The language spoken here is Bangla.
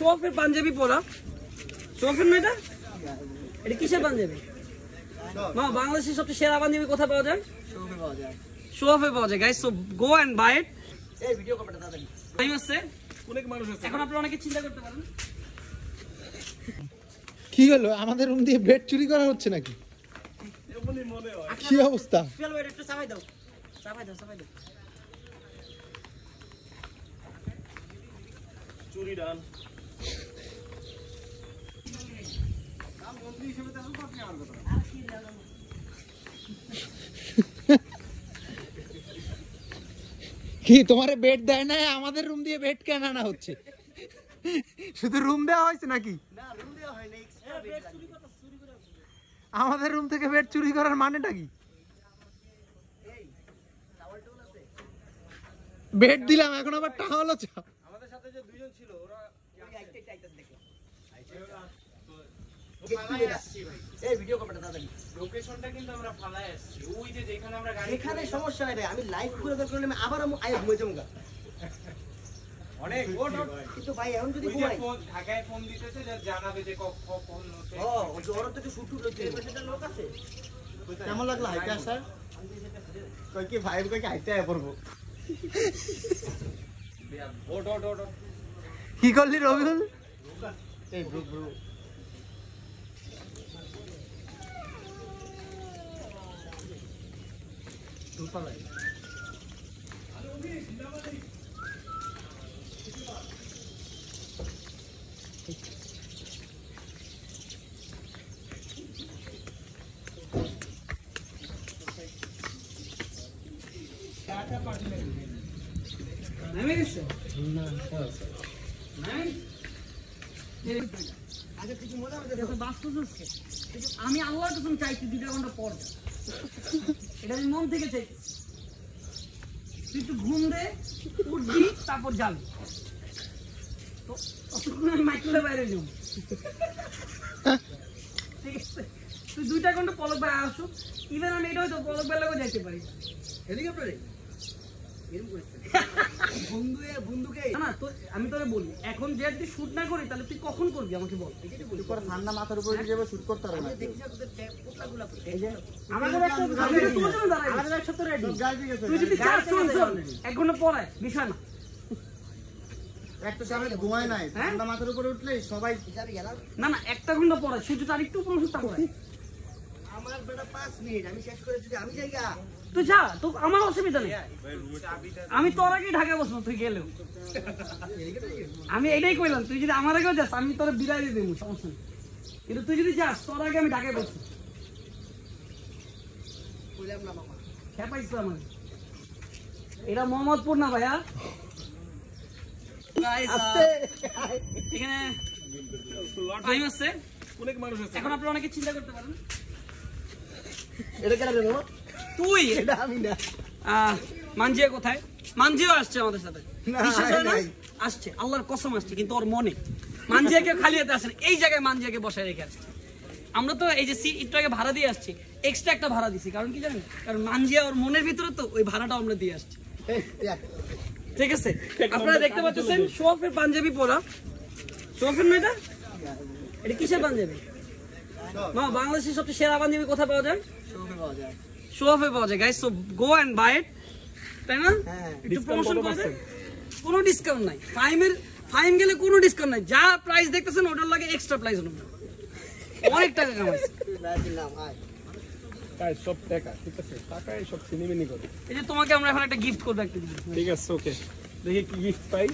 শোফের পাঞ্জাবি পরা শোফের না এটা কিসের পাঞ্জাবি? মা বাংলাদেশের সবচেয়ে সেরা পাঞ্জাবি কোথায় পাওয়া যায়? শোফে পাওয়া যায় guys. So go and buy it. এই ভিডিও কপটা তাড়াতাড়ি টাইম আছে, অনেক মানুষ আছে। এখন আপনারা অনেকে চিন্তা করতে পারেন কি হলো, আমাদের রুম দিয়ে বেড চুরি করা হচ্ছে নাকি? কি অবস্থা? একটু চাপাই দাও, চাপাই দাও, চাপাই দাও। চুরি ডান কি তোমারে বেড দেয় না? আমাদের রুম দিয়ে বেড কেন আনা হচ্ছে? শুধু রুম দেওয়া হয়েছে নাকি? আমাদের রুম থেকে বেড চুরি করার মানেটা কি? বেড দিলাম, এখন আবার টাওয়াল আছে। আমাদের সাথে যে দুইজন ছিল ওরা এই ভিডিও কপটা তাড়াতাড়ি। লোকেশনটা কিন্তু আমরা ফালায় আসছি, ওই যে যেখানে আমরা গাড়ি এখানে সমস্যা নাই ভাই, আমি লাইভ করে দরকার হলে আমি আবার আয় ঘুমিয়ে যাবো। অনেক কিন্তু ভাই এখন যদি ওই যে ঘুমাই, ফোন ঢাকায় ফোন দিতেছে যে জানাবে যে কখন হচ্ছে। ও ওই যে ওর থেকে শুট হচ্ছে, এই পাশেটা লোক আছে। কেমন লাগলো হাইটা স্যার? কই কি ভাই কই কি হাইটা পড়বো? ওট ওট ওট কি করলি রবিউল? এই ব্রো ব্রো দুপালাই নেমে গেছে না স্যার নাই আগে কিছু মজা হবে বাস্তব হচ্ছে। আমি আল্লাহর কসম চাইছি 2 ঘন্টা পর এটা আমি মন থেকে চাইছি। তুই একটু ঘুম দে, উঠবি, তারপর যাবি। তো ততক্ষণ আমি মাইক্রোওয়েভ বাইরে যাবো, ঠিক আছে? তুই 2 ঘন্টা পলক ভাই আসো, ইভেন আমি এটা হয়তো পলক ভাই লাগেও যাইতে পারি হেলিকপ্টারে। আমি তোরে বলি, এখন যে তুই শুট না করি তাহলে তুই কখন করবি আমাকে বল। ঠান্ডা মাথার উপরে যাবে শুট করতে পারবে না। তুই যদি 1 ঘন্টা পরে বিষয় না, একটা সামনে ঘুমায় নাই, ঠান্ডা মাথার উপরে উঠলে সবাই না না 1 ঘন্টা পরে সূর্য তার একটু উপরে উঠতে পারে। আমার বেটা 5 মিনিট আমি শেষ করে যদি আমি যাই গা তুই যা, তো আমার অসুবিধা নেই। আমি তোর আগেই ঢাকায় বসবো, তুই গেলেও আমি এটাই কইলাম। তুই যদি আমার আগেও যাস আমি তোর বিদায় দিয়ে দেবো, সমস্যা নেই। কিন্তু তুই যদি যাস তোর আগে আমি ঢাকায় বসবো। বললাম না মামা খেপাইছো আমার। এটা মোহাম্মদপুর না ভাইয়া, এখানে টাইম আছে, অনেক মানুষ আছে। এখন আপনারা অনেকে চিন্তা করতে পারেন এটা কেন দেবো তুই এটা আমি না মানজিয়া কোথায়? মানজিও আসছে আমাদের সাথে, না, বিশ্বাস হয় না? নাই। আসছে, আল্লাহর কসম আসছে, কিন্তু ওর মনে মানজিয়াকে খালি হাতে আসেন। এই জায়গায় মানজিয়াকে বসায় রেখে আসছে। আমরা তো এই যে একটু আগে ভাড়া দিয়ে আসছি, এক্সট্রা একটা ভাড়া দিছি। কারণ কি জানেন? কারণ মানজিয়া ওর মনের ভিতরে, তো ওই ভাড়াটা আমরা দিয়ে আসছি, ঠিক আছে? আপনারা দেখতে পাচ্ছেন শোফের পাঞ্জাবি পরা শোফের না এটা কিসের পাঞ্জাবি? মা বাংলাদেশের সবচেয়ে সেরা পাঞ্জাবি কোথায় পাওয়া যায়? শোফে পাওয়া যায় guys. So go and buy it, তাই না? একটু প্রমোশন করে দেন। কোনো ডিসকাউন্ট নাই, ফাইম গেলে কোনো ডিসকাউন্ট নাই। যা প্রাইস দেখতেছেন ওটার লাগে এক্সট্রা প্রাইস হলো, অনেক টাকা কামাইছে। সব টাকা ঠিক আছে, টাকায় সব সিনেমিনি করে। এই যে তোমাকে আমরা এখন একটা গিফট করবো একটা জিনিস, ঠিক আছে ওকে, দেখি কি গিফট পাই।